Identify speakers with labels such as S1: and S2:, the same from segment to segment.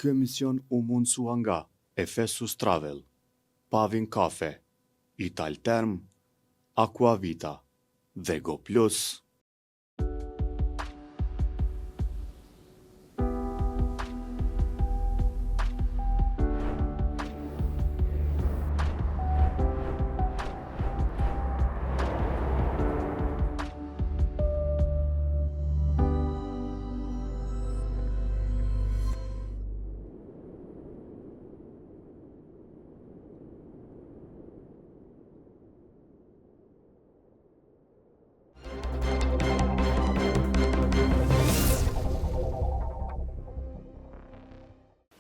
S1: Ky emision u mundsua nga Efesus Travel, Pavin Kafe, Italterm, Aquavita dhe Go Plus.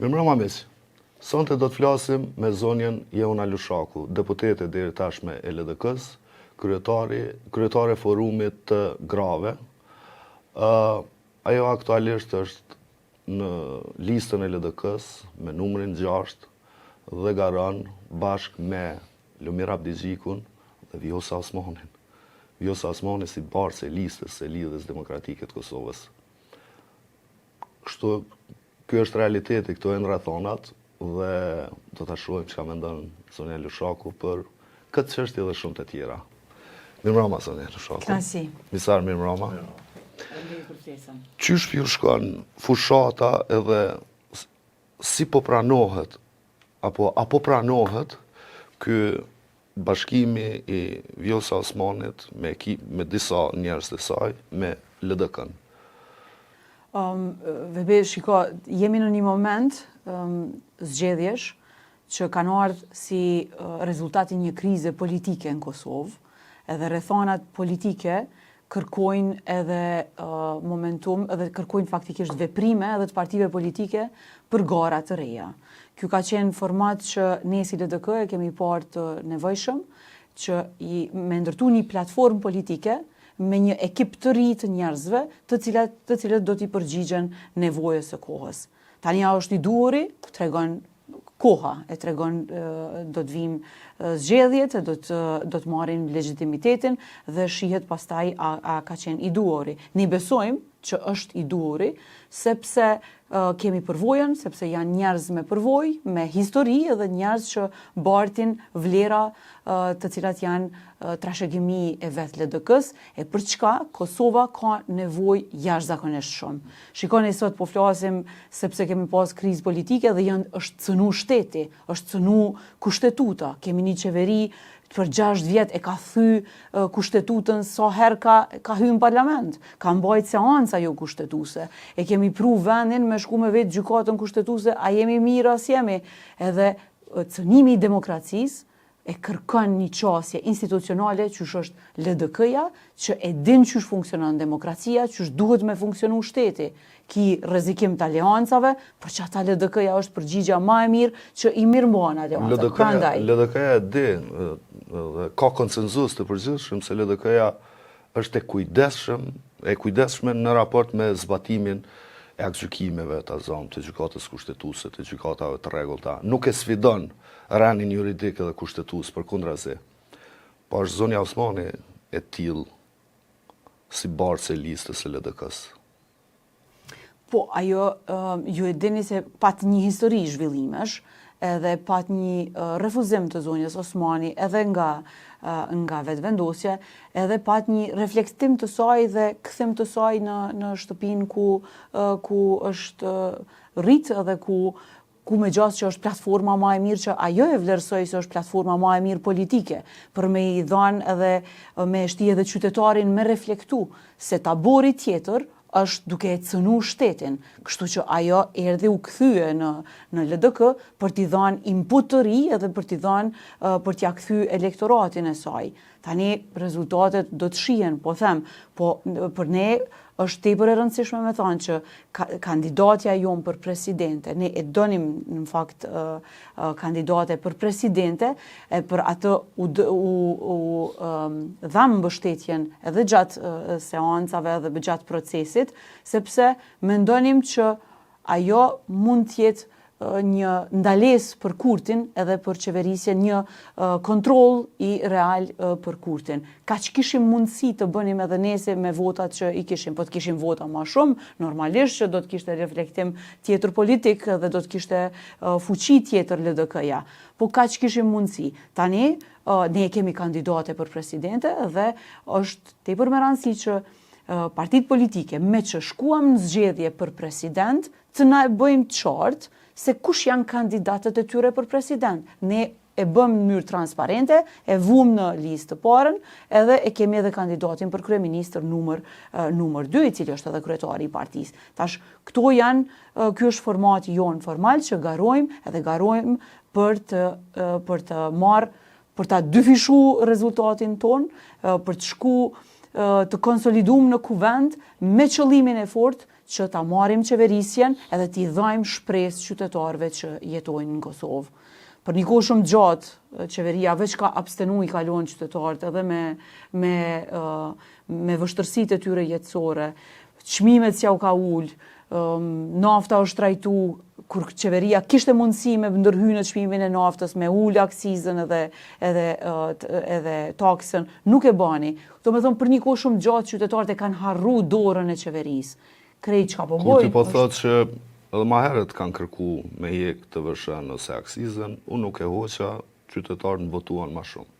S2: Mirëmbrëma miq. Sonte do të flasim me zonjën Jeuna Lushaku, deputete deri tashme e LDK-s, kryetare forumit të grave. Ajo aktualisht është në listën e LDK-s me numrin 6 dhe garon bashkë me Lumir Abdigjikun dhe Vjosa Osmanin. Vjosa Osmani si barës e listës e Lidhjes Demokratike të Kosovës. Kështu ky është realiteti, këto janë rrethonat dhe do ta shohim çka mendon zonja Lushaku për këtë çështje dhe shumë të tjera. Mirëmbrëma zonja Lushaku.
S3: Kënaqësi.
S2: Misar mirëmbrëma.
S3: Faleminderit për ftesën.
S2: Qysh ju shkon fushata edhe si po pranohet apo pranohet ky bashkimi i Vjosa Osmanit me disa njerëz të saj me LDK-n?
S3: Vebe, shiko, jemi në një moment zgjedhjesh që kanë ardhur si rezultati një krize politike në Kosovë, edhe rrethonat politike kërkojnë edhe momentum, edhe kërkojnë faktikisht veprime edhe të partive politike për gara të reja. Ky ka qenë format që ne si LDK e kemi parë të nevojshëm që me ndërtu një platformë politike me një ekip të ri të njerëzve të cilët do t'i përgjigjen nevojës së kohës. Tani është i duhuri, tregon koha, e tregon do të vim zgjedhjet, do të marrin legitimitetin dhe shihet pastaj a ka qenë i duhuri. Ne besojmë që është i duhuri, sepse kemi përvojën, sepse janë njerëz me përvojë, me histori edhe njerëz që bartin vlera të cilat janë trashëgimi e vetë LDK-s, e për çka Kosova ka nevojë jashtëzakonisht shumë. Shikoni sot po flasim sepse kemi pas krizë politike dhe është cënu shteti, është cënu kushtetuta, kemi një qeveri për 6 vjet e ka thy kushtetutën sa herë ka hyrë në parlament, ka mbajt seanca jo kushtetuese. E kemi pru vendin me shku me vetë gjykatën kushtetuese, a jemi mirë as jemi. Edhe cënimi i demokracisë e kërkon një qasje institucionale qysh është LDK-ja, që e din qysh funksionon demokracia, qysh duhet me funksionu shteti. Ki rrezikim të aleancave, për që ata LDK-ja është përgjigja ma e mirë që i mirëmban aleanca.
S2: LDK-ja e di, dhe ka konsenzus të përgjithshëm se LDK-ja është e kujdesshme në raport me zbatimin e aktgjykimeve të gjykatës kushtetuese, të gjykatave të rregullta. Nuk e sfidon rënin juridik edhe kushtetues përkundrazi. Po është zonja Osmani e tillë si barës e listës e LDK-s.
S3: Po, ajo ju e dini se pat një histori zhvillimesh, edhe pat një refuzim të zonjës Osmani edhe nga vetëvendosja, edhe pat një reflektim të saj dhe kthim të saj në shtëpinë ku është rritë edhe ku me gjatë që është platforma ma e mirë që ajo e vlerësoj se është platforma ma e mirë politike, për me i dhanë edhe me shti edhe qytetarin me reflektu se tabori tjetër është duke e cënu shtetin, kështu që ajo erdhi u kthye në LDK për t'i dhanë input të ri edhe për t'i dhanë për t'ja kthy elektoratin e saj. Tani rezultatet do të shihen, po them, po për ne është tepër e rëndësishme me thënë që kandidatja jonë për presidente, ne e donim në fakt kandidate për presidente, e për atë u dhamë mbështetjen edhe gjatë seancave edhe gjatë procesit, sepse mendonim që ajo mund t'jetë një ndalesë për Kurtin edhe për qeverisjen, një kontroll i real për Kurtin. Ka që kishim mundësi të bënim edhe nese me votat që i kishim, po të kishim vota ma shumë, normalisht që do të kishte reflektim tjetër politik dhe do të kishte fuqi tjetër LDK-ja. Po ka që kishim mundësi. Tani, ne kemi kandidate për presidente dhe është tepër me rëndësi që partitë politike me që shkuam në zgjedhje për president, të na e bëjmë të qartë se kush janë kandidatët e tyre për president. Ne e bëm në mënyrë transparente, e vum në listë të parën, edhe e kemi edhe kandidatin për kryeministër numër 2, i cili është edhe kryetari i partisë. Tash, këto janë, ky është formati jonë formal që garojmë për të marrë, për ta dyfishu rezultatin ton, për të shku të konsolidum në kuvend me qëllimin e fortë që ta marrim qeverisjen edhe t'i dhajmë shpresë qytetarëve që jetojnë në Kosovë. Për një kohë shumë gjatë, qeveria veç ka abstenu i kalon qytetarët edhe me vështërsitë e tyre jetësore, çmimet s'ja u ka ullë, nafta është trajtu, kur qeveria kishte mundësi me ndërhyjë në çmimin e naftës, me ulë aksizën edhe taksën, nuk e bani. Do me thonë, për një kohë shumë gjatë qytetarët e kanë harru dorën e qeverisë. Krejt çka po bojnë.
S2: Kurti po thotë që edhe ma herët kanë kërku me jek të vëshën ose aksizën, unë nuk e hoqa, qytetarët në votuan ma shumë.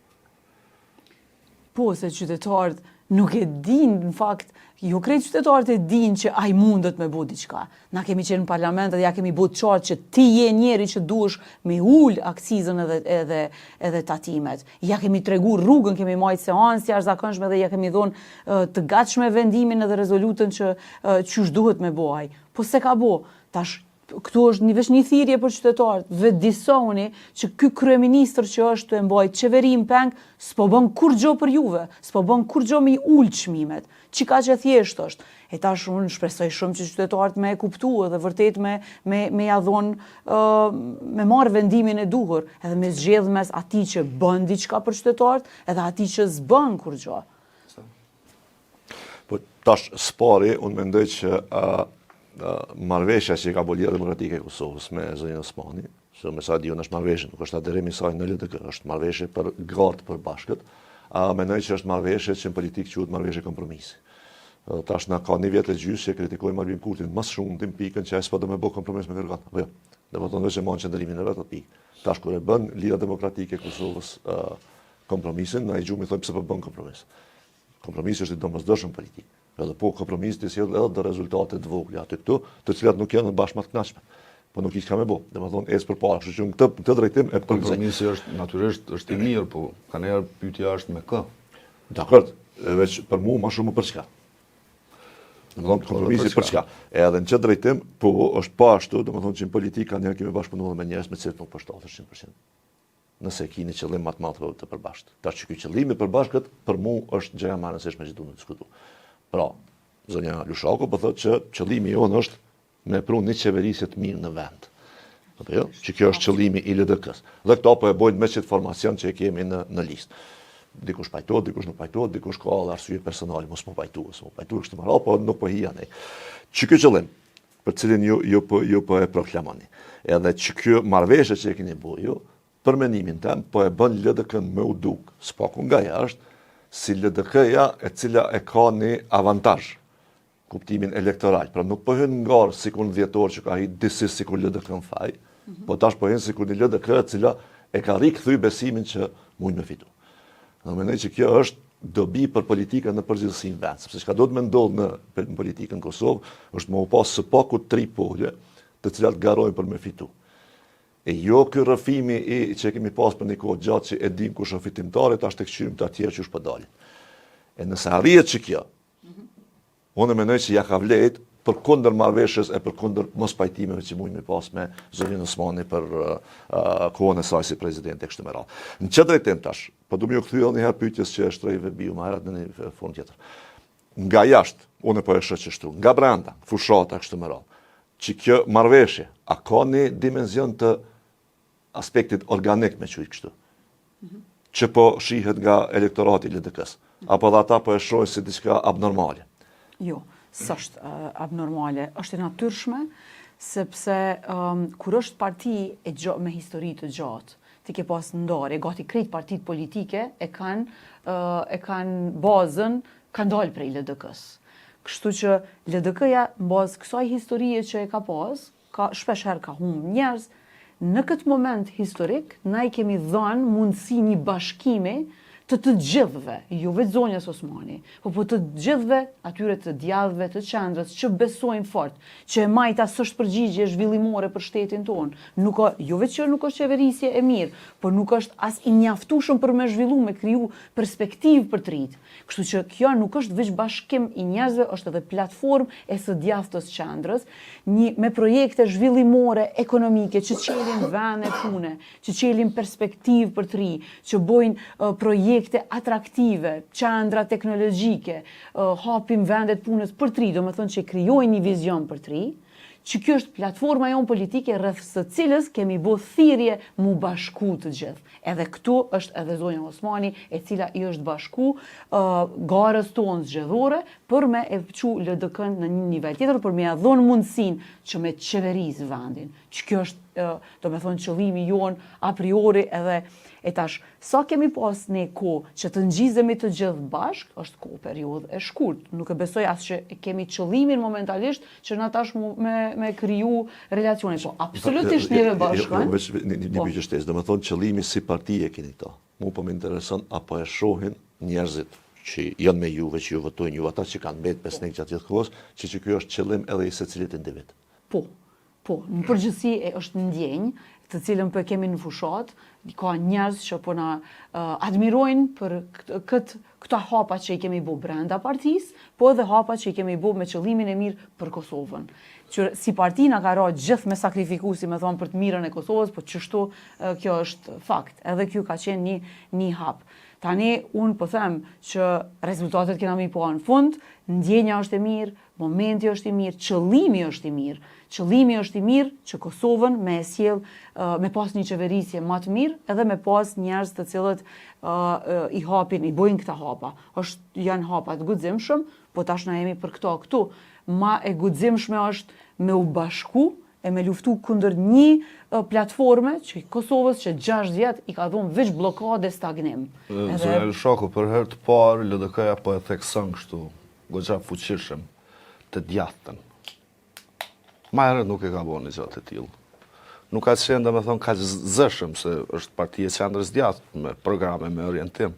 S3: Po, se qytetarët nuk e din, në fakt, jo krejt qytetarët e din që ai mundet me bo diçka. Na kemi qenë në parlament dhe ja kemi bo të qartë që ti je njeri që duhesh me ullë aksizën edhe tatimet. Ja kemi tregu rrugën, kemi majtë seancë jashtëzakonshme dhe ja kemi dhonë të gatshme vendimin edhe rezolutën që qysh duhet me bo ai. Po se ka bo, tash këtu është veç një thirrje për qytetarët, vetë disoni që ky kryeministër që është të mbajë qeverin peng, s'po bën kurrë për juve, s'po bën kurrë me ul çmimet. Çika që thjesht është. E tash unë shpresoj shumë që qytetarët me e kuptu dhe vërtet me ja dhon me marrë vendimin e duhur, edhe me zgjedh mes atij që bën diçka për qytetarët edhe atij që s'bën kurrë.
S4: Po tash spari, unë mendoj që marrëveshja që ka Bolia Demokratike e Kosovës me zonin Osmani, që me sa diun është marrëveshje, nuk është aderimi i saj në LDK, është marrëveshje për gratë përbashkët. Mendoj që është marrëveshje që në politikë quhet marrëveshje kompromisi. Tash na ka një vjet e gjysë që kritikojmë Albin Kurtin më shumë në pikën që ai s'po do me bë kompromis me kërkat. Po jo. Do të thonë vetë që qendrimin e vet aty. Tash kur e bën Liga Demokratike e Kosovës kompromisin, na i gjumi thonë pse po bën kompromis. Kompromisi është i domosdoshëm politik. Edhe po kompromisi sjell edhe do rezultate të vogla aty këtu, të cilat nuk janë bashkë më të kënaqshme. Po nuk i ka më bë. Domethënë ecë përpara, kështu që këtë drejtim e
S2: kompromisi është natyrisht është i mirë, po kanë herë pyetja është me kë.
S4: Dakor, veç për mua më shumë për çka. Domethënë kompromisi për çka. Edhe në çdo drejtim, po është pa ashtu, domethënë që në politikë kanë kemi bashkëpunuar me njerëz me të cilët nuk përshtatet 100%. Nëse keni qëllim më të madh të përbashkët. Tash ky qëllim i përbashkët për mua është gjëja më e rëndësishme që duhet të diskutojmë. Pra, zonja Lushaku po thotë që qëllimi jonë është me prunë një qeverisje të mirë në vend. Apo jo? Që kjo është qëllimi i LDK-s. Dhe këto po e bojnë me çet formacion që e kemi në listë. Dikush pajtohet, dikush nuk pajtohet, dikush ka arsye personale, mos më pajtohet kështu më radh, po nuk po hija ne. Që ky qëllim për cilin ju po e proklamoni. Edhe që kjo marrëveshje që e keni bërë ju, për mendimin tim, po e bën LDK-n me u duk, s'paku nga jashtë, si LDK-ja e cila e ka një avantazh, kuptimin elektoral. Pra nuk po hyn ngarë sikur në dhjetor që ka hi disi sikur LDK në faj, po tash po hyn sikur një LDK e cila e ka rikëthy besimin që mund me fitu. Në mendoj që kjo është dobi për politikën në përgjithësi në vend, sepse çka do të më ndodhë në politikën në Kosovë, është më pas së paku 3 pole, të cilat garojnë për me fitu. E jo ky rrëfimi që kemi pas për një kohë gjatë që e dim kush është fitimtari, tash tek qyrim të atjerë që është po dalin. E nëse arrihet që kjo, unë mendoj që ja ka vlejt për kundër marrëveshjes e për kundër mos pajtimeve që mund me pas me zonin Osmani për kohën e saj si presidente kështu me radhë. Në çfarë drejtim tash? Po do më u kthye edhe një herë pyetjes që është rreth biu më herët në një formë tjetër. Nga jashtë, unë po e shoh çështu, nga brenda, fushata kështu me radhë. Që kjo marrëveshje a ka një dimension të aspektit organik me qujtë kështu, që po shihet nga elektorati i LDK-s, apo dhe ata po e shohin si diçka abnormale?
S3: Jo, s'është abnormale, është e natyrshme, sepse kur është parti me histori të gjatë, ti ke pas ndarje, gati krejt partitë politike e kanë bazën, kanë dalë prej LDK-s. Kështu që LDK-ja në bazë kësaj historie që e ka pas, shpesh herë ka humbë njerëz, në këtë moment historik, na i kemi dhënë mundësi një bashkimi të gjithëve, jo vetë zonjës Osmani, po të gjithëve, atyre të djallëve, të qendrës, që besojnë fort, që e majta s'është përgjigje zhvillimore për shtetin tonë. Jo vetë që nuk është qeverisje e mirë, por nuk është as i mjaftueshëm për me zhvillu, me kriju perspektivë për të rinjtë. Kështu që kjo nuk është veç bashkim i njerëzve, është edhe platformë e së djathtës qendrës, me projekte zhvillimore ekonomike që çelin vende pune, që çelin perspektivë për të rinj, që bojnë projekte atraktive, qendra teknologjike, hapim vendet punës për të rinj, do të thonë që krijojnë një vizion për të rinj, që kjo është platforma jonë politike rreth së cilës kemi bë thirrje mu bashku të gjithë. Edhe këtu është edhe zonja Osmani, e cila i është bashku garës tonë zgjedhore për me e çu LDK-n në një nivel tjetër, për me ia dhënë mundësinë që me qeverisë vendin. Që kjo është, do të thonë, qëllimi jonë a priori edhe e tash, sa kemi pas ne kohë që të ngjizemi të gjithë bashk, është kohë periudhë e shkurt. Nuk e besoj as që kemi qëllimin momentalisht që na tash me kriju relacione. Po, absolutisht njëve bashkë.
S4: Një pyetje shtesë, do të thonë qëllimi si parti e keni këto. Mu po më intereson apo e shohin njerëzit që janë me juve, që ju votojnë ju, ata që kanë mbetë besnik gjatë gjithë kohës, që ky është qëllim edhe i secilit individ.
S3: Po, në përgjithësi është ndjenjë, të cilën po e kemi në fushat, ka njerëz që po na admirojnë për këta hapa që i kemi bë brenda partisë, po edhe hapa që i kemi bë me qëllimin e mirë për Kosovën. Që si parti na ka rënë gjithë me sakrifiku, si me thonë, për të mirën e Kosovës, po çështu kjo është fakt. Edhe kjo ka qenë një hap. Tani unë po them që rezultatet kena mi po në fund, ndjenja është e mirë, momenti është i mirë, qëllimi është i mirë. Qëllimi është i mirë që Kosovën me e sjell me pas një qeverisje më të mirë, edhe me pas njerëz të cilët i bojnë këta hapa. Janë hapa të guximshëm, po tash na jemi për këtu. Ma e guximshme është me u bashku e me luftu kundër një platforme që Kosovës që 6 vjet i ka dhënë veç bllokade stagnim.
S2: Zonja Elshaku, për herë të parë LDK-ja po e thekson kështu, goxha fuqishëm, të djathtën. Ma herët nuk e ka bo një gjatë e tillë. Nuk ka qenë, dhe me thonë, ka zëshëm, se është partije qendrës djathtë, me programe, me orientim.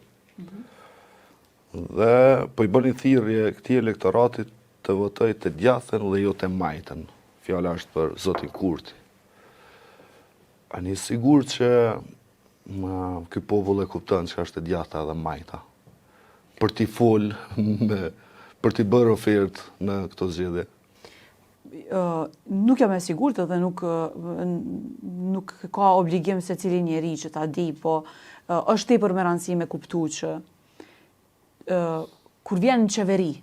S2: Dhe po i bëni thirrje këtij elektoratit të votoj të djathtën dhe jo të majtën. Fjala është për zotin Kurti. A një sigur që ky popull e kupton që është e djathta dhe majta. Për t'i fol, për t'i bërë ofertë në këto zgjedhje.
S3: Nuk jam e sigurt dhe nuk ka obligim se cili njeri që ta di, po është tepër me rëndësi me kuptu që kur vjen në qeveri,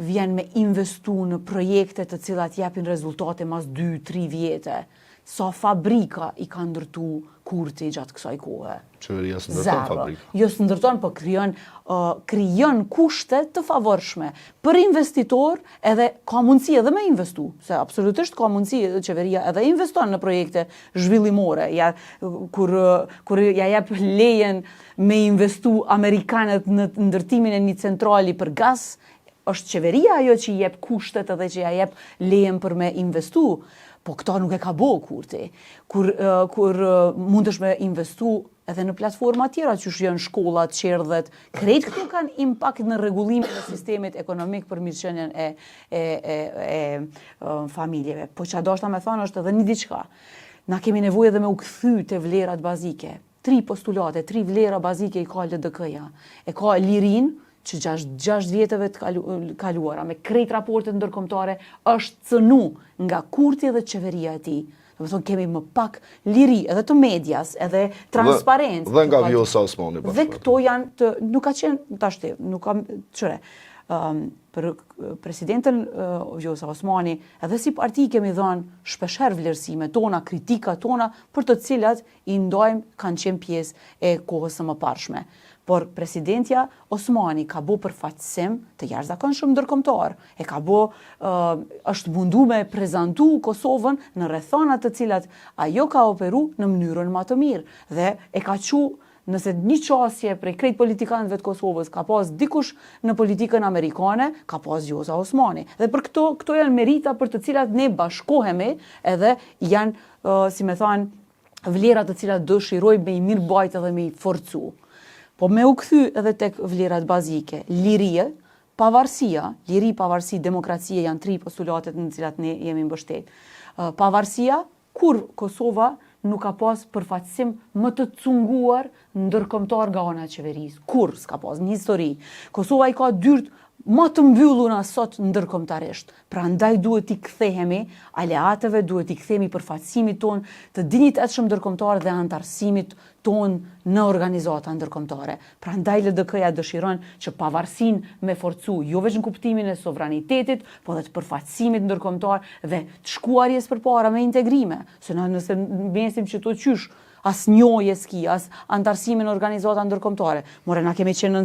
S3: vjen me investu në projekte të cilat japin rezultate mas 2-3 vjete, sa fabrika i ka ndërtu Kurti gjatë kësaj kohe.
S2: Qeveria së ndërton fabrika.
S3: Jo së ndërton, po krijon kushte të favorshme për investitor, edhe ka mundësi edhe me investu, se absolutisht ka mundësi qeveria edhe investon në projekte zhvillimore. Kur ja jep lejen me investu amerikanët në ndërtimin e një centrali për gaz, është qeveria ajo që i jep kushtet edhe që ja jep lejen për me investu. Po këta nuk e ka bo Kurti. Kur mundesh me investu edhe në platforma tjera, që janë shkollat, qerdhet, krejt këtu kanë impakt në rregullimin e sistemit ekonomik për mirëqenien e familjeve. Po që do shta me thonë është edhe një diçka. Na kemi nevojë edhe me u kthy te vlerat bazike. 3 postulate, 3 vlera bazike i ka LDK-ja. E ka lirin, që 6 vjetëve të kaluara, me krejt raportet ndërkombëtare, është cënu nga Kurti dhe qeveria e tij. Do të thonë kemi më pak liri edhe të medias, edhe transparencë.
S2: Dhe nga Vjosa Osmani.
S3: Dhe këto janë nuk ka qenë tashti, nuk kam çore. Për presidentën Vjosa Osmani, edhe si parti kemi dhënë shpeshherë vlerësime tona, kritika tona, për të cilat i ndajmë kanë qenë pjesë e kohës së mëparshme. por presidentja Osmani ka bo përfaqësim të jashtëzakonshëm ndërkombëtar. E ka bo, është mundu me prezantu Kosovën në rrethana të cilat ajo ka operu në mënyrën më të mirë. Dhe e ka nëse një qasje prej krejt politikanëve të Kosovës ka pas dikush në politikën amerikane, ka pas Vjosa Osmani. Dhe për këto janë merita për të cilat ne bashkohemi edhe janë, si me thanë, vlerat të cilat dëshirojmë me i mirë bajt edhe me i forcu. Po me u kthy edhe tek vlerat bazike, liria, pavarësia, pavarësi, demokracia janë 3 postulatet në cilat ne jemi mbështet. Pavarësia, kur Kosova nuk ka pas përfaqësim më të cunguar ndërkombëtar nga ana e qeverisë. Kur s'ka pas në histori. Kosova i ka dyrt më të mbyllura sot ndërkombëtarisht. Prandaj duhet i kthehemi aleatëve, duhet i kthehemi përfaqësimit ton të dinjitetshëm ndërkombëtar dhe antarësimit ton në organizata ndërkombëtare. Prandaj LDK-ja dëshiron që pavarësinë me forcu, jo vetëm në kuptimin e sovranitetit, po edhe të përfaqësimit ndërkombëtar dhe të shkuarjes përpara me integrime. Se nëse mesim që to qysh as njohje s'ki, as antarësime në organizata ndërkombëtare, more na kemi qenë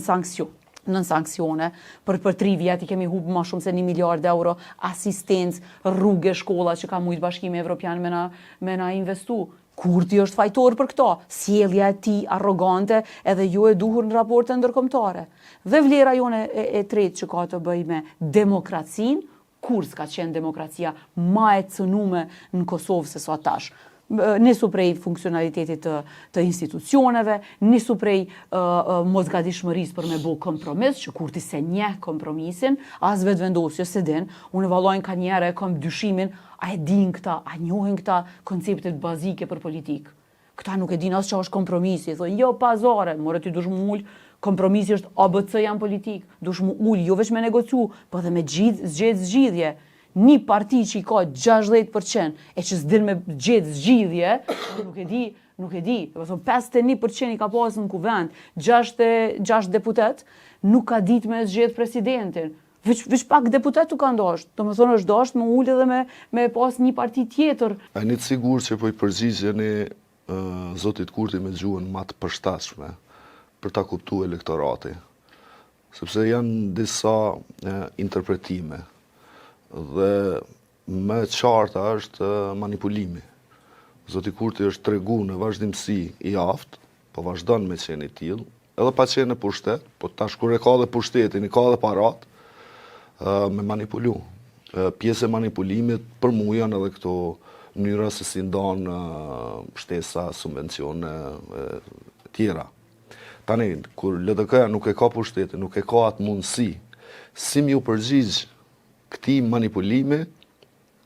S3: në sanksione, për 3 vjet i kemi humbë më shumë se 1 miliard euro asistencë, rrugë, shkolla që ka mujt Bashkimi Evropian me na investu. Kur ti është fajtor për këto? Sjellja e tij arrogante edhe jo e duhur në raporte ndërkombëtare. Dhe vlera jone e tretë që ka të bëjë me demokracinë, kur s'ka qenë demokracia ma e cënume në Kosovë se sa tash. Nisu prej funksionalitetit të institucioneve, nisu prej mosgatishmërisë për me bo kompromis, që kur ti se njeh kompromisin, as vetë vendosjo se din, unë vallojnë ka njere, kam dyshimin, a e din këta, a njohin këta konceptet bazike për politikë. Këta nuk e din as që është kompromisi, thonë, jo pazare, more ti dush mu ullë, kompromisi është ABC janë politikë, dush mu ullë, jo veç me negociu, po dhe me zgjedhje. Një parti që i ka 60% e që s'din me gjetë zgjidhje, nuk e di, 51% i ka pasë në kuvend, 6 deputet, nuk ka dit me zgjedh presidentin. Veç pak deputet u ka ndosht, do më thonë është dosht më ullë dhe me pas një parti tjetër.
S2: A një të sigur që po i përgjigje një Zotit Kurti me gjuhën ma të përshtatshme për ta kuptu elektorati, sepse janë disa interpretime. Dhe më qarta është manipulimi. Zoti Kurti është tregu në vazhdimsi i aftë, po vazhdon me qenë i tillë, edhe pa qenë në pushtet, po tash kur e ka dhe pushtetin, i ka dhe parat, me manipulu. Pjesë e manipulimit për mu janë edhe këto mënyra se si ndonë shtesa, subvencione tjera. Tani, kur LDK-ja nuk e ka pushtetin, nuk e ka atë mundësi, si mi u përgjigjë këti manipulimi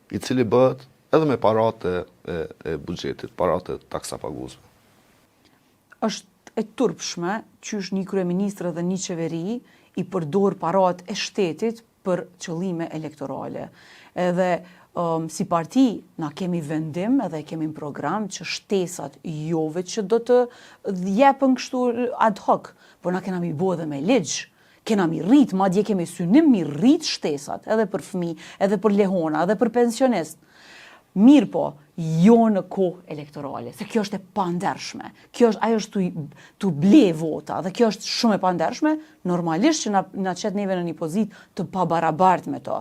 S2: i cili bëhet edhe me parate e buxhetit, parate taksapaguzve.
S3: Është e turpshme që është një kryeministër dhe një qeveri i përdor parat e shtetit për qëllime elektorale. Edhe si parti na kemi vendim edhe kemi në program që shtesat jove që do të jepën kështu ad hoc, por na kena mi bo edhe me ligj. Kena mi rrit, madje kemi synim mi rrit shtesat, edhe për fëmijë, edhe për lehona, edhe për pensionist. Mirë po, jo në kohë elektorale, se kjo është e pandershme. Ajo është të ble vota, dhe kjo është shumë e pandershme, normalisht që na qet neve në një pozit të pabarabart me to.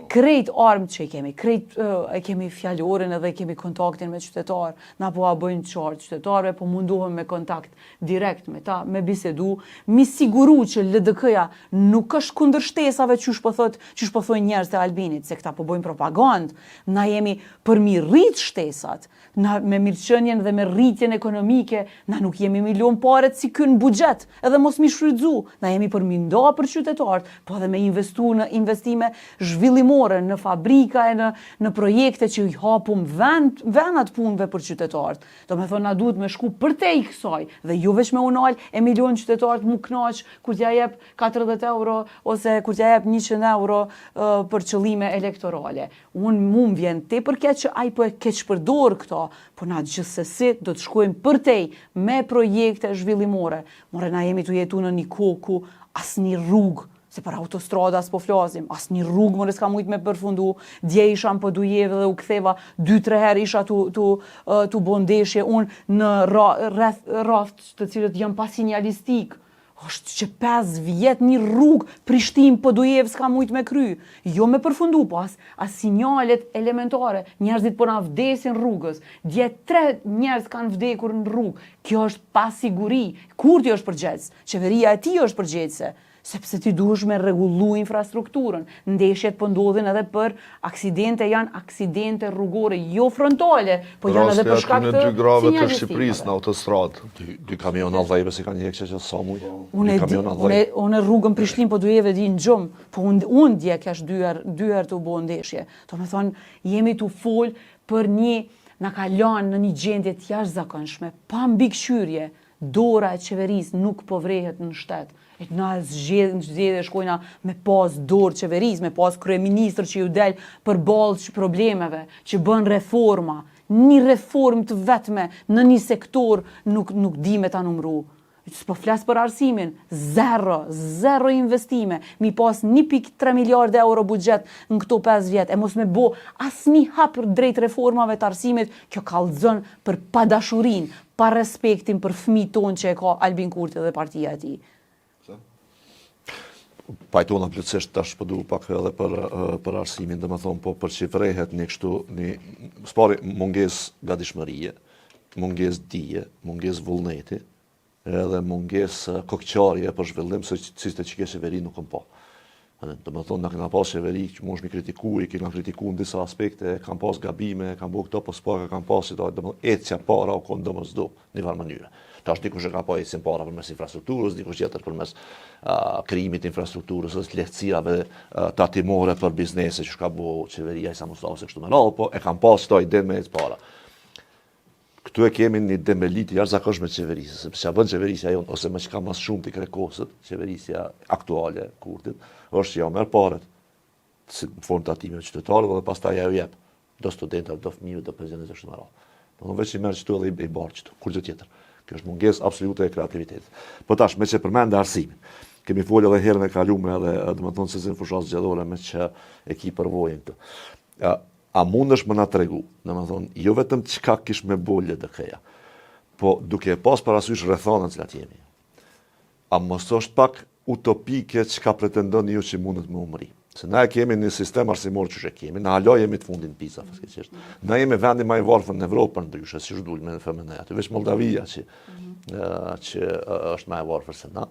S3: Krejt armë që i kemi, krejt e kemi fjallorin edhe kemi kontaktin me qytetarë, na po a bëjnë qartë qytetarëve, po mundohem me kontakt direkt me ta, me bisedu, mi siguru që LDK-ja nuk është kundër shtesave qysh po thojnë njerëz të Albinit, se këta po bëjnë propagandë, na jemi për mi rrit shtesat, me mirëqenjen dhe me rritjen ekonomike, na nuk jemi milion paret si kën buxhet, edhe mos mi shfrytzu, na jemi për mi nda për qytetarët, po edhe me investu në investime zhvillimore, në fabrika e në projekte që i hapum venat punëve për qytetarët. Do me thonë, na duhet me shku për te i kësaj, dhe jo veç me unal e milion qytetarët mu knaq kur t'ja jep 40 euro ose kur t'ja jep 100 euro për qëllime elektorale. Unë mu më vjen te për keq që aj po e keq përdor këto, po na gjithsesi do të shkojmë përtej me projekte zhvillimore. More na jemi të jetu në një kohë ku as një rrugë, se për autostrada s'po flasim, as një rrugë më s'ka mujt me përfundu, dje isha në Podujeve dhe u ktheva 2-3 herë isha tu bondeshje, unë në raft të cilët janë pasinjalistik. është që 5 vjet një rrugë Prishtinë Podujevë s'ka mujt me kry. Jo me përfundu, po as sinjalet elementare. Njerëzit po na vdesin rrugës. Dje 3 njerëz kanë vdekur në rrugë. Kjo është pasiguri. Kur ti është përgjegjës? Qeveria e ti është përgjegjëse. Sepse ti duhesh me rregullu infrastrukturën. Ndeshjet po ndodhin edhe për aksidente, janë aksidente rrugore, jo frontale, po janë edhe për shkak të
S2: dy grave të
S3: sinjalistikave.
S2: Shqipërisë në autostradë.
S4: Dy kamion allëve si kanë hjekë që sa mujë.
S3: Unë rrugën Prishtinë Podujevë di në gjumë, po unë dje kesh dy herë të u bo ndeshje. Do me thonë, jemi të fol për na ka lanë në një gjendje të jashtëzakonshme, pa mbikëqyrje, dora e qeverisë nuk po vrehet në shtet. Na zgjedhje shkojna me pas dorë qeverisë, me pas kryeministër që ju del përballë problemeve, që bën reforma. Një reformë të vetme në një sektor nuk di me ta numru. S'po flas për arsimin, zero investime, mi pas 1.3 miliardë euro buxhet në këto 5 vjet, e mos me bo asnjë hap drejt reformave të arsimit, kjo kallëzon për padashurinë, pa respektin për fëmijët tonë që e ka Albin Kurti dhe partia e tij.
S4: Pajtona plotësisht tash po du pak edhe për arsimin, domethënë po për që vrehet një kështu spari mungesë gatishmërie, mungesë dije, mungesë vullneti, edhe mungesë kokqarje për zhvillim se çiste që qeveri nuk kanë pa. Domethënë na kanë pas qeveri që mund të kritikojë, që kanë kritikuar në disa aspekte, kanë pas gabime, kanë bëu këto, po s'pa kanë pas domethënë ecja para o kon domosdo në një mënyrë. Tash dikush e ka pa ecin para përmes infrastrukturës, dikush tjetër përmes krijimit të infrastrukturës, lehtësiave tatimore për biznese që ka bëu qeveria e Samuslavës kështu me radhë, po e kanë pas këto ide me para. Këtu e kemi një demelit të jashtëzakonshme të qeverisë, sepse çfarë bën qeverisja jonë ose më çka më shumë të krekosët, qeverisja aktuale Kurtit, është që ja merr parat si formë tatime qytetarëve dhe pastaj ajo jep do studentëve, do fëmijëve, do pensionistë kështu me radhë. Do veç i merr këtu edhe i barçt, kur gjë tjetër. Kjo është mungesë absolute e kreativitetit. Po tash me që përmend arsimin. Kemi folur edhe herën e kaluar edhe domethënë se zin fushas zgjedhore me që e ki përvojën këtu. A mundesh më na tregu, domethënë jo vetëm çka kish me bolë DK-ja, po duke pas parasysh rrethonat që jemi. A mos është pak utopike çka pretendoni ju që mundet me umri? Se na kemi një sistem arsimor që kemi, na alo jemi të fundin PISA, fatkesisht. Na jemi vendi më i varfër në Evropë për ndryshe, si është dul me femën aty, veç Moldavia që është më e varfër se na.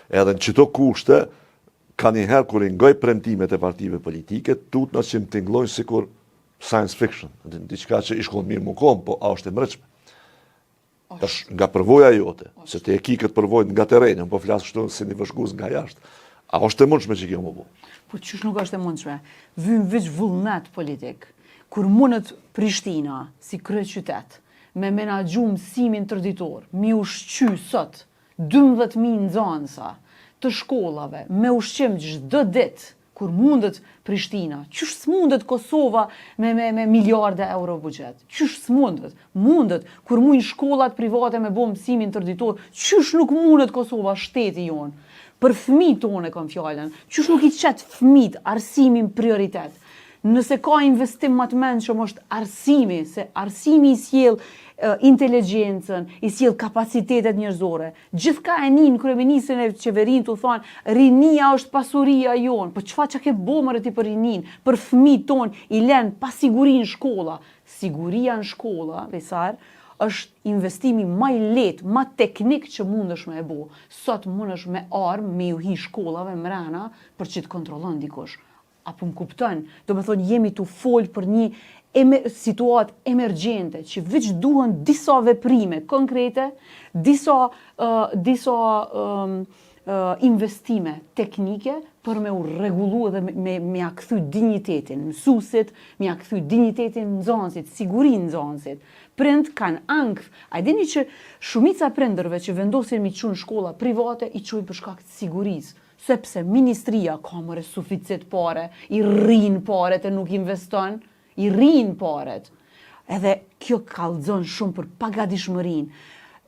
S4: Edhe në çdo kushte ka një herë kur i ngoj premtimet e partive politike, tutna që më tingëllojnë sikur science fiction, diçka që i shkon mirë më kom, po a është e mreçme. Tash nga përvoja jote, se ti e ki këtë përvojë nga terreni, po flas kështu si një vëzhgues nga jashtë. A është e mundshme që kjo më bëu?
S3: Po çish nuk është e mundshme. Vyn veç vullnet politik. Kur mundet Prishtina si kryeqytet me menaxhu mësimin tërditor, mi ushqy sot 12.000 nxënësa të shkollave me ushqim çdo ditë, kur mundet Prishtina, qysh s'mundet Kosova me miliarde euro buxhet? Qysh s'mundet? Mundet kur mujnë shkollat private me bë mësimin tërditor, qysh nuk mundet Kosova, shteti jon? Për fëmijët tonë kam fjalën, qysh nuk i çet fëmijët arsimin prioritet. Nëse ka investim më të mendshëm është arsimi, se arsimi i sjell inteligjencën, i sjell kapacitetet njerëzore. Gjithka e nin kryeministrin e qeverinë tu thonë rinia është pasuria jon. Po çfarë ke bëmë ti për rinin? Për fëmijët tonë i lën pa siguri në shkolla. Siguria në shkolla, Besar, është investimi më i lehtë, më teknik që mundesh me e bë. Sot mundesh me armë me u hi shkollave mrena për që të kontrollon dikush. Apo më kupton? Do me thonë jemi tu fol për një situatë emergjente që veç duhen disa veprime konkrete, disa investime teknike për me u rregullu dhe me ja kthy dinjitetin mësuesit, me ja kthy dinjitetin nxënësit, sigurinë nxënësit. Prind kanë ankth. A dini që shumica prindërve që vendosin mi çun shkolla private i çojnë për shkak të sigurisë, sepse ministria ka more suficit pare, i rrin paret e nuk investon, i rrin paret. Edhe kjo kallëzon shumë për pagadishmërinë.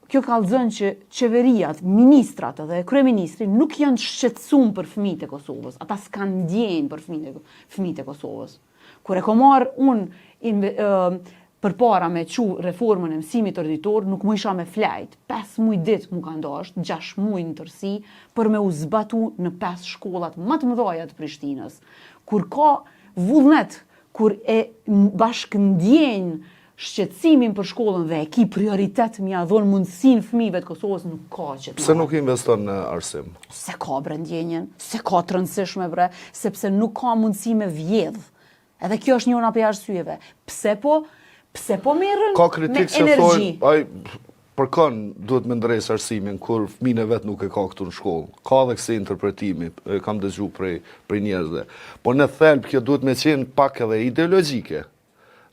S3: Kjo kallëzon që qeveriat, ministrat dhe kryeministri nuk janë shqetësuar për fëmijët e Kosovës. Ata s'kan ndjenjë për fëmijët e Kosovës. Kur e kam marr unë përpara me çu reformën e mësimit orditor, nuk mu isha me flajt. 5 muaj ditë mu ka ndasht, 6 muaj në tërsi, për me u zbatu në 5 shkollat më të mëdha të Prishtinës. Kur ka vullnet, kur e bashkë ndjenjë shqetësimin për shkollën dhe e ki prioritet mi a dhonë mundësin fëmijëve të Kosovës, nuk ka që të
S2: Pse nuk investon në arsim?
S3: Se ka brendjenjen, se ka të rëndësishme bre, sepse nuk ka mundësi me vjedh. Edhe kjo është njëna për arsyeve. Pse po merren
S2: Ka
S3: me
S2: kritik që
S3: energji?
S2: thonë, për kënë duhet me ndresë arsimin, kur fëmijën e vetë nuk e ka këtu në shkollë. Ka dhe kësi interpretimi, kam dëgju prej njerëzve. Po në thelb, kjo duhet me qenë pak edhe ideologjike.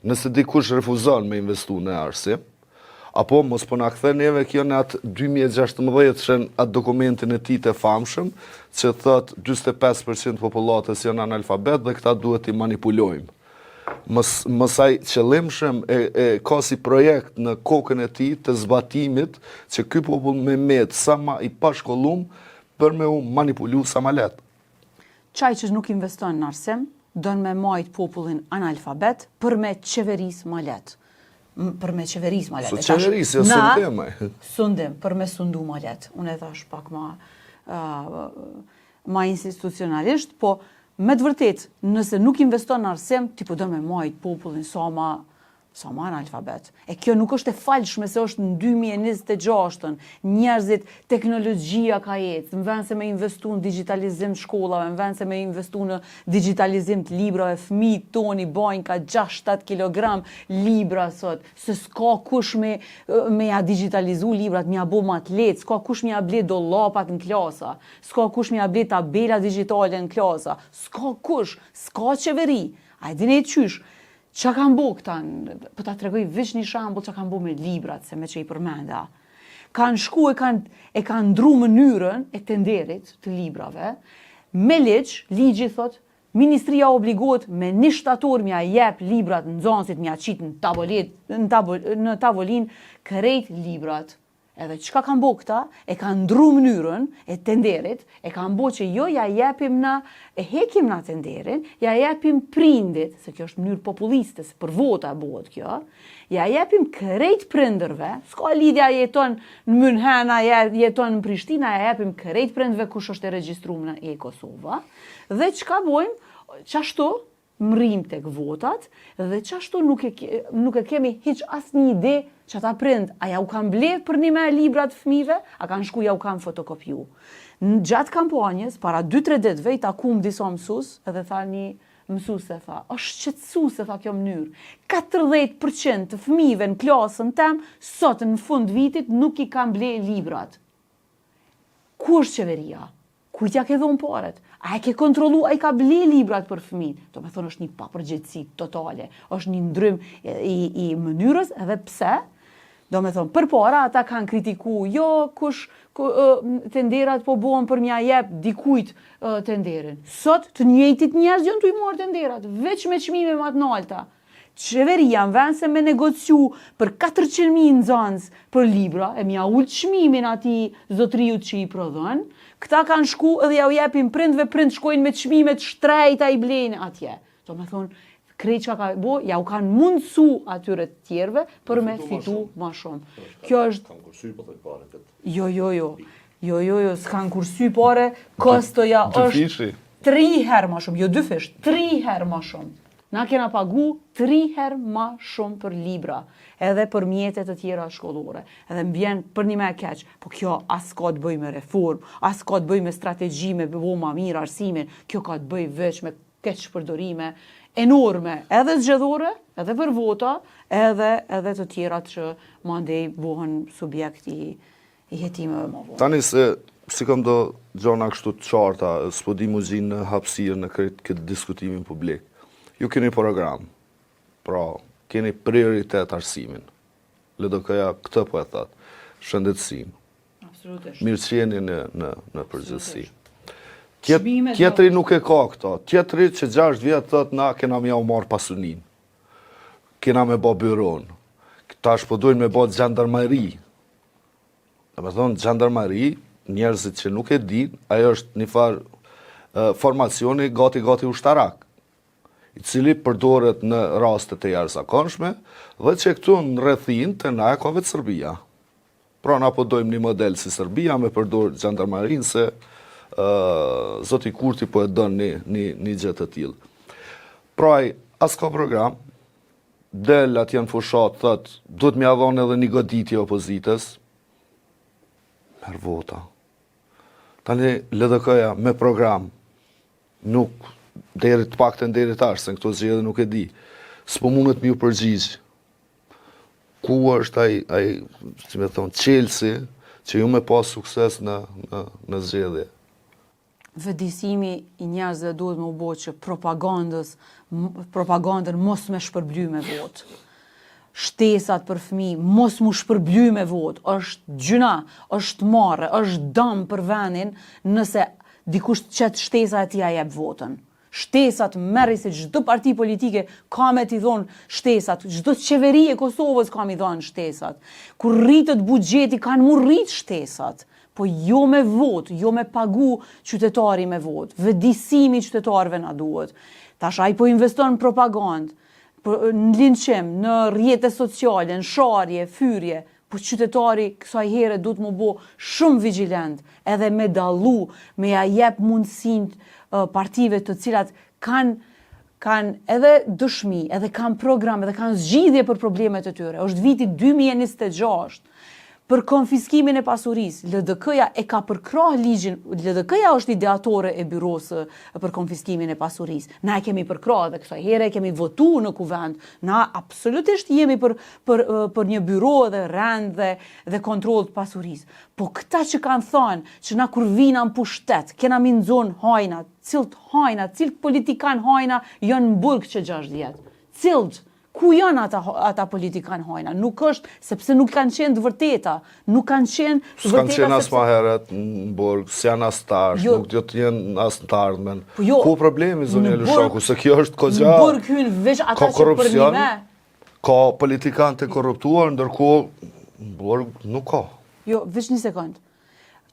S2: Nëse dikush refuzon me investu në arsim, apo mos po na kthe neve kjo në atë 2016 atë dokumentin e tij të famshëm, që thot 45% popullatës janë analfabet dhe këta duhet i manipulojmë. Mësaj qëllimshëm ka si projekt në kokën e tij të zbatimit që ky popull me met sa ma i pashkollum për me u manipulu sa ma let.
S3: Qaj që nuk investon në arsim, don me majt popullin analfabet për me qeveris ma let. Për me qeveris ma let.
S2: So qeveris, jo sundim.
S3: Sundim, për me sundu ma let. Unë e thash pak ma institucionalisht, po me të vërtet, nëse nuk investon në arsim, ti po do me majt popullin sa ma analfabet. E kjo nuk është e falshme se është në 2026, njerëzit, teknologjia ka jetë, në vend se me investu në digitalizim të shkollave, në vend se me investu në digitalizim të librave, fëmijët toni bajnë ka 6-7 kg libra sot, se s'ka kush me ja digitalizu librat, me ja bo ma të letë, s'ka kush me ja ble dollapat në klasa, s'ka kush me ja ble tabela digitale në klasa, s'ka kush, s'ka qeveri. A e dini qysh? Qa kanë bo këta, për ta tregoj veç një shambull qa kanë bo me librat, se me që i përmenda. Kanë shku e kanë ndru mënyrën e tenderit të librave, me ligji thot, Ministria obligohet me 1 shtator mja jep librat në nxënësit, mja qitë në tavolin, krejt librat. Edhe çka kanë bo këta, e kanë ndru mënyrën e tenderit, e kanë bo që jo ja jepim e hekim na tenderin, ja jepim prindit, se kjo është mënyrë populiste, se për vota bëhet kjo, ja jepim krejt prindërve, s'ka lidhja jeton në Mynhena, jeton në Prishtina, ja jepim krejt prindërve kush është e regjistruar në e-Kosova, dhe çka bojmë, qashtu, mrim tek votat, dhe qashtu nuk e kemi hiq asnjë ide që ata prind, a ja u kanë bledh për një me librat fëmijëve, a kanë shku ja u kanë fotokopju. Në gjatë kampanjës, para 2-3 ditëve, i takum disa mësus, edhe tha një mësuse, tha, është qetësuese, tha kjo mënyrë. 40% të fëmijëve në klasën tem, sot në fund vitit nuk i kanë bledh librat. Ku është qeveria? Kujt ja ke dhënë paret? A e ke kontrollu, a i ka ble librat për fëmijët? Do me thonë është një papërgjegjësi totale, është një ndrym i mënyrës, edhe pse? Do me thonë, përpara ata kanë kritiku, jo kush tenderat po bohen për mja jep dikujt tenderin. Sot të njëjtit njerëz janë të i marrë tenderat, veç me çmime më të nalta. Qeveria në vend se me negociu për 400.000 nxënës për libra, e mja ullë çmimin ati zotriut që i prodhën, këta kanë shku edhe ja u jepin prindve, prind shkojnë me çmimet shtrejta i blejnë atje. Do me thonë, krejt që ka bo, ja u kanë mundësu atyre të tjerve për me fitu ma shumë. Kjo është...
S4: Kanë kursy për të pare këtë.
S3: Jo, s'kanë kursy pare, kostoja është 3 herë ma shumë, jo 2 fish, 3 herë ma shumë. Na kena pagu 3 herë ma shumë për libra, edhe për mjetet të tjera shkollore. Edhe mbjen për një me keq, po kjo as ka të bëj me reform, as ka të bëj me strategji me bëvo ma mirë arsimin, kjo ka të bëj veç me keq përdorime enorme, edhe zgjedhore, edhe për vota, edhe të tjerat që mandej bohen subjekti i jetimeve ma vonë.
S2: Tani se, si kam do gjona kështu të qarta, s'po di mu gjinë në hapësirë në këtë diskutimin publik. Ju keni program, pra keni prioritet arsimin. LDK-ja këtë po e thatë, shëndetësim, mirëqenie në përgjithësi. Tjetëri nuk e ka këto. Tjetëri që 6 vjetë thëtë na kena mja u marë pasunin. Kena me bo byron. Këta shpëdojnë me bo gjandarmari. Dhe me thonë, gjandarmari, njerëzit që nuk e din, ajo është një farë formacioni gati ushtarak. i cili përdoret në rastet e jashtëzakonshme dhe që këtu në rrethin të na e ka vetë Serbia. Pra na po dojmë një model si Serbia me përdor gjandarmarinë se zoti Kurti po e don një gjë të tillë. Praj, as ka program, del atje në fushat, thot, duhet me avon edhe një goditje opozitës, merë vota. Tani LDK-ja me program, nuk, deri të pakten deri tash, se në këto zgjedhje nuk e di, s'po mundet me ju përgjigjë. Ku është ai, si me thonë, qelsi, që ju me pas sukses në zgjedhje.
S3: Vëdisimi i njerëzve duhet më bo që propagandën mos me shpërbly me votë. Shtesat për fëmijë mos mu shpërbly me votë. Është gjyna, është marrë, është dëm për vendin nëse dikush qëtë shtesa e tija jep votën. Shtesat merri se çdo parti politike ka me t'i dhonë shtesat, çdo qeveri e Kosovës ka me dhonë shtesat. Kur rritët buxheti kanë mu rrit shtesat. Po jo me vot, jo me pagu qytetari me vot, vëdisimi qytetarëve na duhet. Tash ai po investon në propagandë, në linçim, në rrjete sociale, në sharje, fyrje, po qytetari kësaj here duhet më bo shumë vigjilent, edhe me dallu, me ja jep mundësinë partive të cilat kanë edhe dëshmi, edhe kanë program, edhe kanë zgjidhje për problemet e tyre. Është viti 2026. Për konfiskimin e pasurisë, LDK-ja e ka përkrah ligjin, LDK-ja është ideatore e byrosë për konfiskimin e pasurisë. Na e kemi përkrah dhe kësaj here kemi votu në kuvend. Na absolutisht jemi për një byro dhe rend dhe kontroll të pasurisë. Po këta që kanë thënë që na kur vina në pushtet, kena mi nxon hajna, cilët politikan hajna janë në burg që 60. Cilët? Ku janë ata politikan hajna? Nuk është, sepse nuk kanë qenë të vërteta. Nuk kanë qenë të vërteta.
S2: S'kanë qenë as ma heret në burg, s'janë as tash, nuk do të jenë as në të ardhmen. Ku problemi, zonja Lushaku, se kjo është kogja...
S3: Në burg hynë veç ata që për një me.
S2: Ka politikan të korruptuar, ndërkohë në burg nuk ka.
S3: Jo, veç një sekund.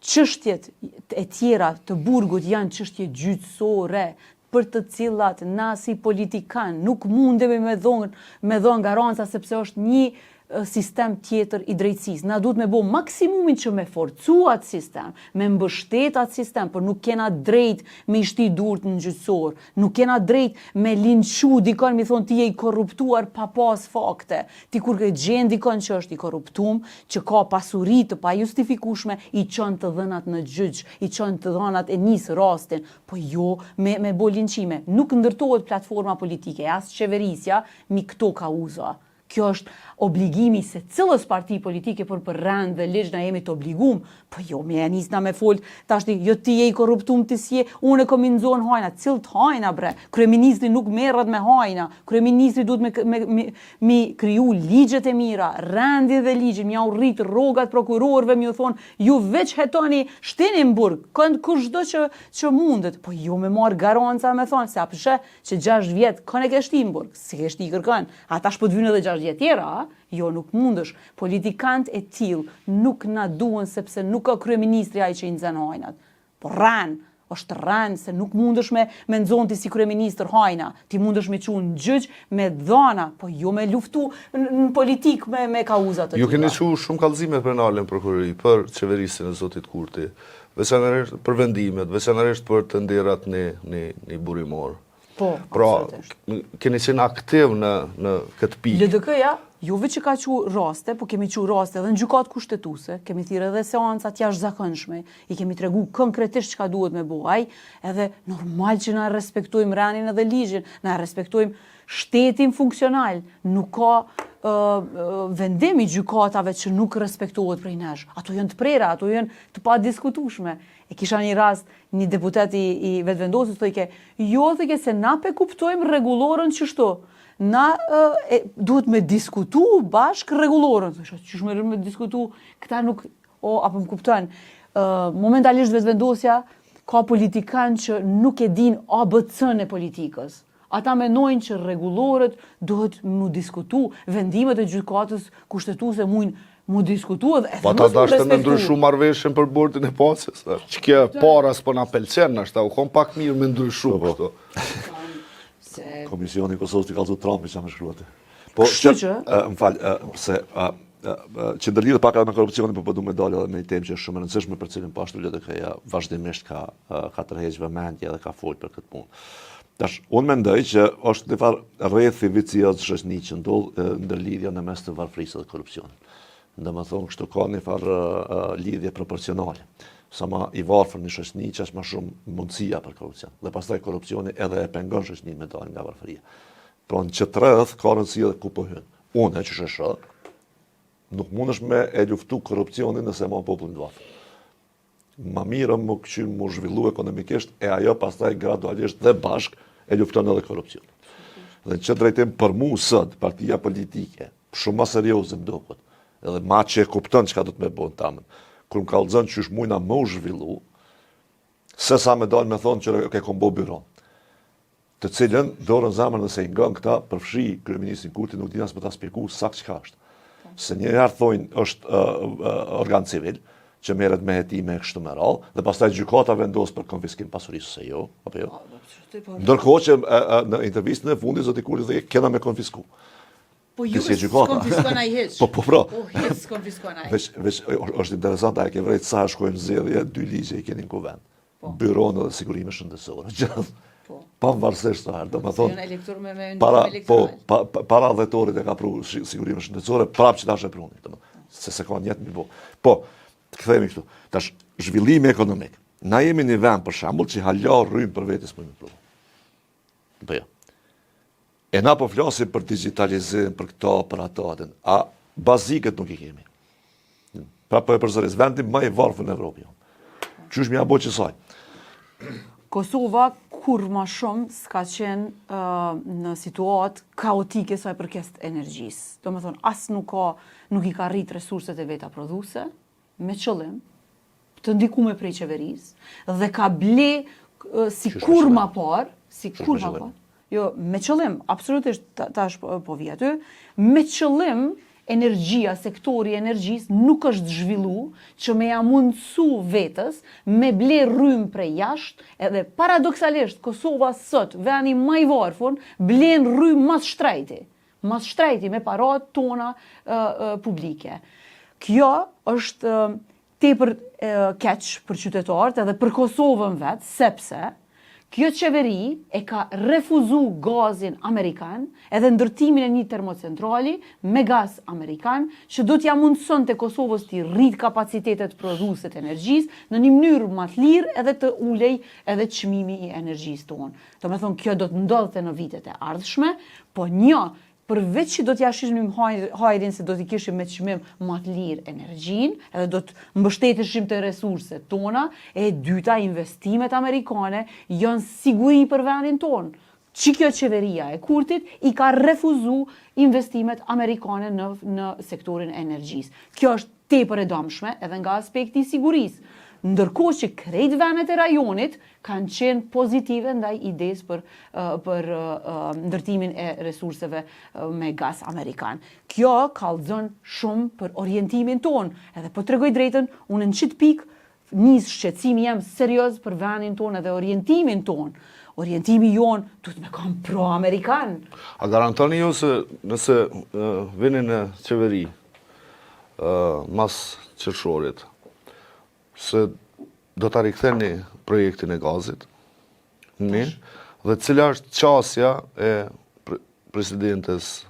S3: Çështjet e tjera të burgut janë çështje gjyqësore, për të cilat na si politikan nuk mundemi me dhon garanca sepse është një sistem tjetër i drejtësisë. Na duhet me bo maksimumin që me forcu atë sistem, me mbështet atë sistem, por nuk kena drejt me i shti durt në gjyqësor, nuk kena drejt me linçu dikon, mi thonë ti je i korruptuar pa pas fakte. Ti kur ke gjen dikon që është i korruptum, që ka pasuri të pa justifikueshme, i çon të dhënat në gjyq, i çon të dhënat e nis rastin, po jo me bo linçime. Nuk ndërtohet platforma politike, as qeverisja mi këto kauza. Kjo është obligimi se cilës parti politike për rend dhe ligj na jemi të obligum, po jo, me e nisna me fol, tash jo ti je i korruptum ti si je, unë kom nxon hajna, cilët hajna bre? Kryeministri nuk merret me hajna, kryeministri duhet me kriju ligjet e mira, rendi dhe ligjin, mja u rrit rrogat prokurorëve, mi u thon, ju veç hetoni shtini në burg, kënd kushdo që mundet, po jo me marr garanca me thon se apshe që 6 vjet kanë ke shti në burg, si ke shti kërkon, ata shpo të vynë edhe 6 vjet tjera, jo nuk mundesh. Politikant e tillë nuk na duhen sepse nuk ka kryeministri ai që i nxen hajnat. Po është rën se nuk mundesh me nxon ti si kryeministër hajna. Ti mundesh me çu në gjyq me dhana, po jo me luftu në politik me kauza të tilla.
S2: Ju keni çu shumë kallëzime penale në prokurori për qeverisjen e zotit Kurti, veçanërisht për vendimet, veçanërisht për të nderat në burimor.
S3: Po,
S2: pra, keni qenë aktiv në këtë pikë.
S3: LDK-ja, jo veç që ka qu raste, po kemi qu raste edhe në gjykatë kushtetuse, kemi thirrë edhe seancat jashtëzakonshme, i kemi tregu konkretisht çka duhet me bëj, edhe normal që na respektojmë rendin edhe ligjin, na respektojmë shtetin funksional, nuk ka vendimi gjykatave që nuk respektohet prej nesh. Ato janë të prera, ato janë të pa diskutueshme. E kisha një rast, një deputet i vetëvendosës thojke, jo thojke se na pe kuptojmë rregullorën qështu. Na duhet me diskutu bashk rregullorën. Qysh me diskutu, këta nuk, apo më kuptojnë. Momentalisht vetëvendosja ka politikan që nuk e din ABC-n e politikës. Ata menojnë që rregullorët duhet mu diskutu, vendimet e gjykatës kushtetuese mujnë mu diskutu edhe
S2: po ata dashte me ndryshu marrëveshjen për bordin e paqes. Që kjo para s'po na pëlqen, ashta u kon pak mirë me ndryshu këto.
S4: Komisioni i Kosovës t'i kallzu Trumpi që më shkruate. Po,
S3: Kështu që?
S4: Më falë, se që ndërlidhe pak edhe me korupcionin, po du me dalë edhe me një temë që është shumë e rëndësishme për cilin pashtu LDK-ja vazhdimisht ka tërheqë vëmendje dhe ka folë për këtë punë. Tash, unë mendoj që është në farë rrethi vicioz shoqëni që ndodh ndërlidhja në mes të varfërisë dhe korupcionit. Domethënë kështu ka një farë lidhje proporcionale. Sa ma i varfër një shoqëni që është më shumë mundësia për korupcion. Dhe pastaj korupcioni edhe e pengon shoqëninë me dalë nga varfëria. Pra në që të rreth ka rëndësi edhe ku po hyn. Unë që shëshë, nuk mundesh me e luftu korupcionin nëse ma popullin të varfër. Ma mirë më këqyrë më zhvillu ekonomikisht, e ajo pastaj gradualisht dhe bashk e lufton edhe korupcion. Dhe në që drejtim për mu sët, partia politike, shumë ma serioze më dokot, edhe ma që e kupton që ka do të me bon tamën, kur më kallëzën që është mujna më u zhvillu, se sa me dalë me thonë që ke kombo byron. Të cilën, dorën zamër nëse i ngan këta, përfshi kryeministrin Kurti nuk dinas për ta spjegu sak që ka është. Se njëherë thojnë është organ civil, që merret me hetime kështu me radhë, dhe pastaj gjykata vendos për konfiskim pasurisë se jo, apo jo. Ndërkohë që në intervistën e fundit zoti Kurti thotë kena me konfisku.
S5: Po ju s'konfiskon ai hiç.
S4: Po pra.
S5: Po hiç s'konfiskon ai.
S4: Veç është interesant a ke vërejt sa shkojnë zgjedhje, 2 ligje i keni në kuvend. Byron dhe sigurime shëndetësore.
S5: Po.
S4: Pavarësisht sa, domethënë
S5: Janë elektor me
S4: para
S5: elektoral.
S4: para dhetorit e ka pru sigurime shëndetësore, prapë që tash e pruni, domethënë. Se ka njetë mi bo. Po, të kthehemi këtu. Tash zhvillimi ekonomik. Na jemi një vend për shembull që hala rrym për vetes më në prodhim. Po jo. E na po flasim për digitalizim, për këto, për ato, a bazikët nuk i kemi. Pra po e përsëris, vendi më i varfër në Evropë. Qysh mi abo që saj?
S3: Kosova kur ma shumë s'ka qenë në situatë kaotike sa e përket energjisë. Do me thonë, nuk i ka rrit resurset e veta prodhuese, me qëllim, të ndikume prej qeverisë, dhe ka ble si kur ma parë, jo, me qëllim, absolutisht tash po vi aty, me qëllim energjia, sektori energjisë nuk është zhvillu që me ja mundësu vetës me ble rrym prej jashtë, edhe paradoksalisht Kosova sot, veni më i varfër, blen rrym mas shtrejti me parat tona publike. Kjo është tepër keq për qytetarët edhe për Kosovën vetë, sepse kjo qeveri e ka refuzu gazin Amerikan edhe ndërtimin e një termocentrali me gaz Amerikan që do t'ja mundëson të Kosovës t'i rrit kapacitetet prodhuese të energjisë në një mënyrë më të lirë edhe të ulej edhe çmimi i energjisë tonë. Do me thonë, kjo do të ndodhte në vitet e ardhshme, po përveç që do t'ja shishim hajrin se do t'i kishim me çmim më të lirë energjinë, edhe do të mbështeteshim të resurset tona, e dyta, investimet amerikane janë siguri për vendin tonë. Që kjo qeveria e Kurtit i ka refuzu investimet amerikane në sektorin e energjisë. Kjo është tepër e dëmshme edhe nga aspekti i sigurisë. Ndërkohë që krejt venet e rajonit kanë qenë pozitive ndaj ides për ndërtimin e resurseve me gaz Amerikan. Kjo kallëzon shumë për orientimin tonë. Edhe po tregoj drejtën, unë në qitë pikë nis shqetësimi jam serioz për vendin tonë edhe orientimin tonë. Orientimi jonë duhet me kam pro-Amerikan.
S2: A garantoni ju se nëse vini në qeveri mas qershorit, se do të riktheni projektin e gazit, dhe cila është qasja e presidentes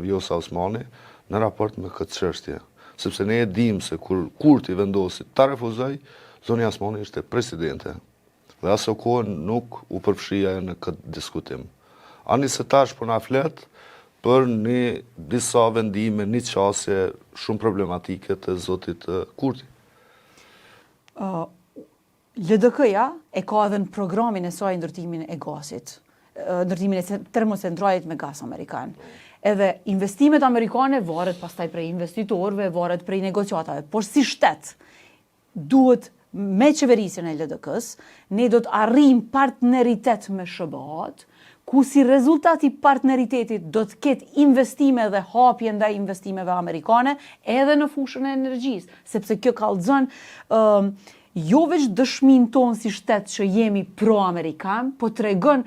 S2: Vjosa Osmani në raport me këtë çështje. Sepse ne e dim se kur Kurti vendosi ta refuzoj, Zonja Osmani ishte presidente. Dhe aso kohë nuk u përfshija në këtë diskutim. Ani se tash po na flet për disa vendime, një qasje shumë problematike të zotit Kurti.
S3: LDK-ja e ka edhe në programin e saj ndërtimin e gazit, ndërtimin e termocentralit me gaz Amerikan. Edhe investimet amerikane varet pastaj prej investitorëve, varet prej negociatave, por si shtet duhet me qeverisjen e LDK-s, ne do të arrijm partneritet me SBA-t, ku si rezultat i partneritetit do të ketë investime dhe hapje ndaj investimeve amerikane edhe në fushën e energjisë, sepse kjo kallëzon jo veç dëshmin tonë si shtet që jemi pro-Amerikan, po tregon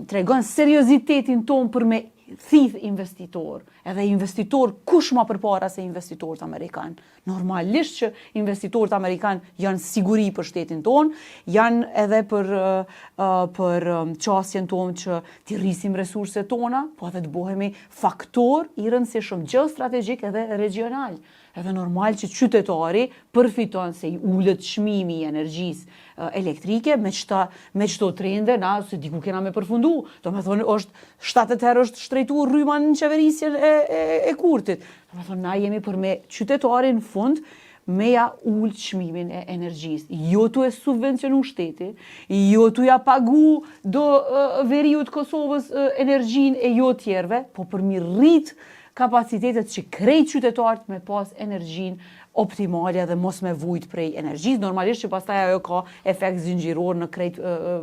S3: tregon seriozitetin ton për me thith investitor, edhe investitor kush ma përpara se investitorët Amerikan. Normalisht që investitorët Amerikan janë siguri për shtetin ton, janë edhe për qasjen ton që t'i rrisim resurset tona, po edhe të bohemi faktor i rëndësishëm gjeostrategjik edhe regional. Edhe normal që qytetari përfiton se i ullët çmimi i energjisë elektrike me çdo trende, na se diku kena me përfundu. Do me thonë, 7 herë është shtrejtu rryma në qeverisjen e Kurtit. Do me thonë, na jemi për me qytetarin fund me ja ullë çmimin e energjisë. Jo tu e subvencionu shteti, jo tu ja pagu do veriut Kosovës energjin e jo tjerve, po për mi rrit kapacitetet që krejt qytetarët me pas energjin optimale dhe mos me vujt prej energjisë, normalisht që pastaj ajo ka efekt zinxhiror në krejt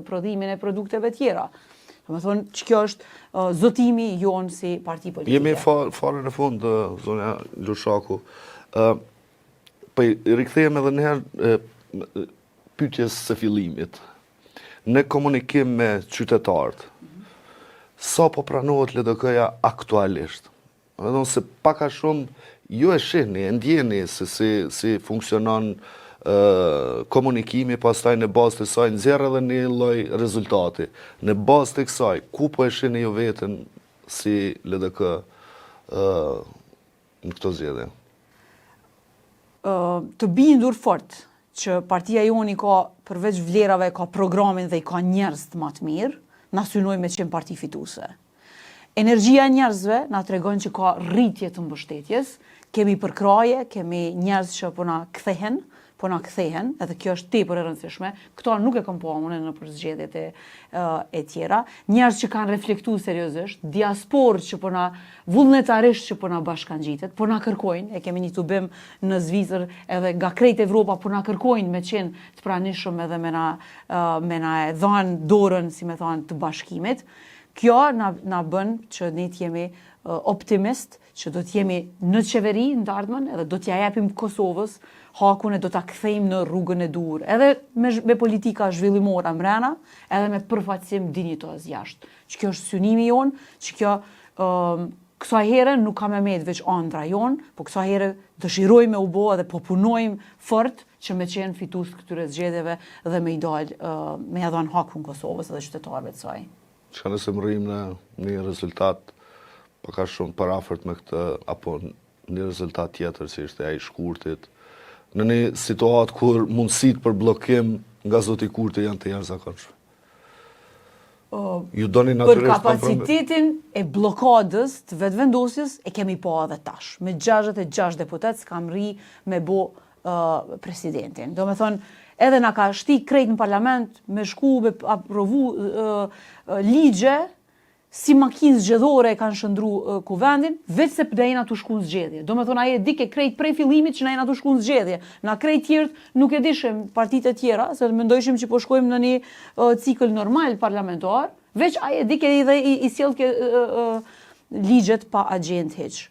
S3: prodhimin e produkteve tjera. Do me thonë që kjo është zotimi jonë si parti politike.
S2: Jemi fare në fund, zonja Lushaku. Po i rikthehem edhe njëherë pyetjes së fillimit. Në komunikim me qytetarët, sa po pranohet LDK-ja aktualisht? Do thonë se pak a shumë ju e shihni, e ndjeni se si funksionon komunikimi, pastaj në bazë të saj nxjerr edhe një lloj rezultati. Në bazë të kësaj, ku po e shihni ju veten si LDK në këto zgjedhje?
S3: Të bindur fort që partia joni ka përveç vlerave, ka programin dhe i ka njerëz të më të mirë, na synoj me qenë parti fituese. Energjia e njerëzve na tregon që ka rritje të mbështetjes, kemi përkraje, kemi njerëz që po na kthehen, edhe kjo është tepër e rëndësishme. Këto nuk e kam pa unë në përzgjedhjet e tjera. Njerëz që kanë reflektuar seriozisht, diasporë që po na vullnetarisht që po na bashkangjitet, po na kërkojnë, e kemi një tubim në Zvicër edhe nga krejt Evropa po na kërkojnë me qenë të pranishëm edhe me na e dhanë dorën, si me thonë, të bashkimit. Kjo na bën që ne t'jemi optimist, që do t'jemi në qeveri në të ardhmen, edhe do t'ja japim Kosovës hakun e do t'a kthejmë në rrugën e dur, edhe me politika zhvillimore mbrana, edhe me përfaqësim dinjitoz jashtë. Që kjo është synimi jonë, që kjo kësa herë nuk ka me med veç andra jonë, po kësa herë dëshirojmë me u bo edhe po punojmë fort që me qenë fitus këtyre zgjedhjeve dhe me i dalë me edhan hakun Kosovës edhe qytetarëve të saj.
S2: Që nëse më rrim në një rezultat paka shumë parafërt me këtë, apo një rezultat tjetër, si ishte ai shkurtit, në një situatë kur mundësit për blokim nga zoti Kurti janë të jashtëzakonshme. Ju doni natyrisht
S3: për kapacitetin e blokadës të vetëvendosjes e kemi pa edhe tash. Me 66 deputet s'kam rri me bo presidentin. Do me thonë, edhe na ka shti krejt në parlament me shku me aprovu ligje, si makinë zgjedhore e kanë shëndru kuvendin, veç se dhe jena të shku në zgjedhje. Do me thonë, aje dike krejt prej fillimit që na jena të shku në zgjedhje. Na krejt tjertë nuk e dishim partitë e tjera, se mendojshim që po shkojmë në një cikël normal parlamentar, veç aje dike dhe i sjellke ligjet pa agent heq.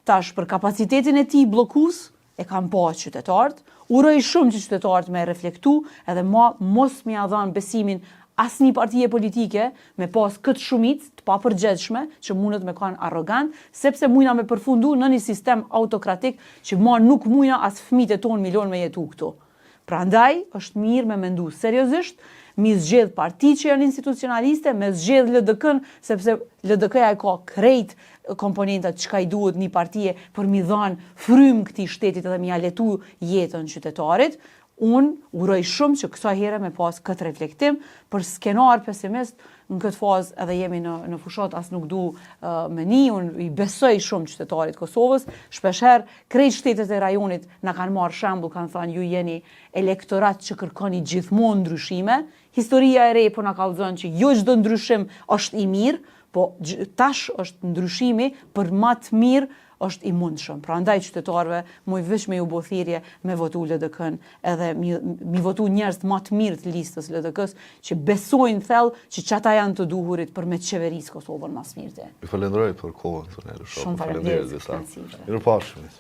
S3: Tash, për kapacitetin e ti blokus, e kam pa qytetarët, uroj shumë që qytetarët me reflektu, edhe mos me adhan besimin asnjë partije politike me pas këtë shumicë të papërgjithshme që mundet me kanë arrogant, sepse mujna me përfundu në një sistem autokratik që nuk mujna as fëmijët e tonë milion me jetu këtu. Prandaj është mirë me mendu seriozisht, mi zgjedh parti që janë institucionaliste, me zgjedh LDK-n, sepse LDK-ja e ka krejt komponentat që ka i duhet një partije për mi dhanë frym këtij shtetit edhe mi aletu jetën qytetarit. Unë uroj shumë që kësa here me pas këtë reflektim, për skenar pesimist në këtë fazë edhe jemi në fushat, as nuk du me një, unë i besoj shumë qytetarit Kosovës, shpesher krejt shtetet e rajonit në kanë marrë shembull, kanë thënë ju jeni elektorat që kërkoni gjithmonë ndryshime, historia e re po na kallëzon që jo çdo ndryshim është i mirë, po tash është ndryshimi për më të mirë është i mundshëm. Pra ndaj qytetarëve, muj veç me ju bo thirrje me votu LDK-n edhe mi votu njerëz më të mirë të listës LDK-s që besojnë thellë që çata janë të duhurit për me qeverisë Kosovën më së miri.
S2: Ju falenderoj për kohën, thonë Lushaku.
S3: Shumë faleminderit.
S2: Mirupafshim.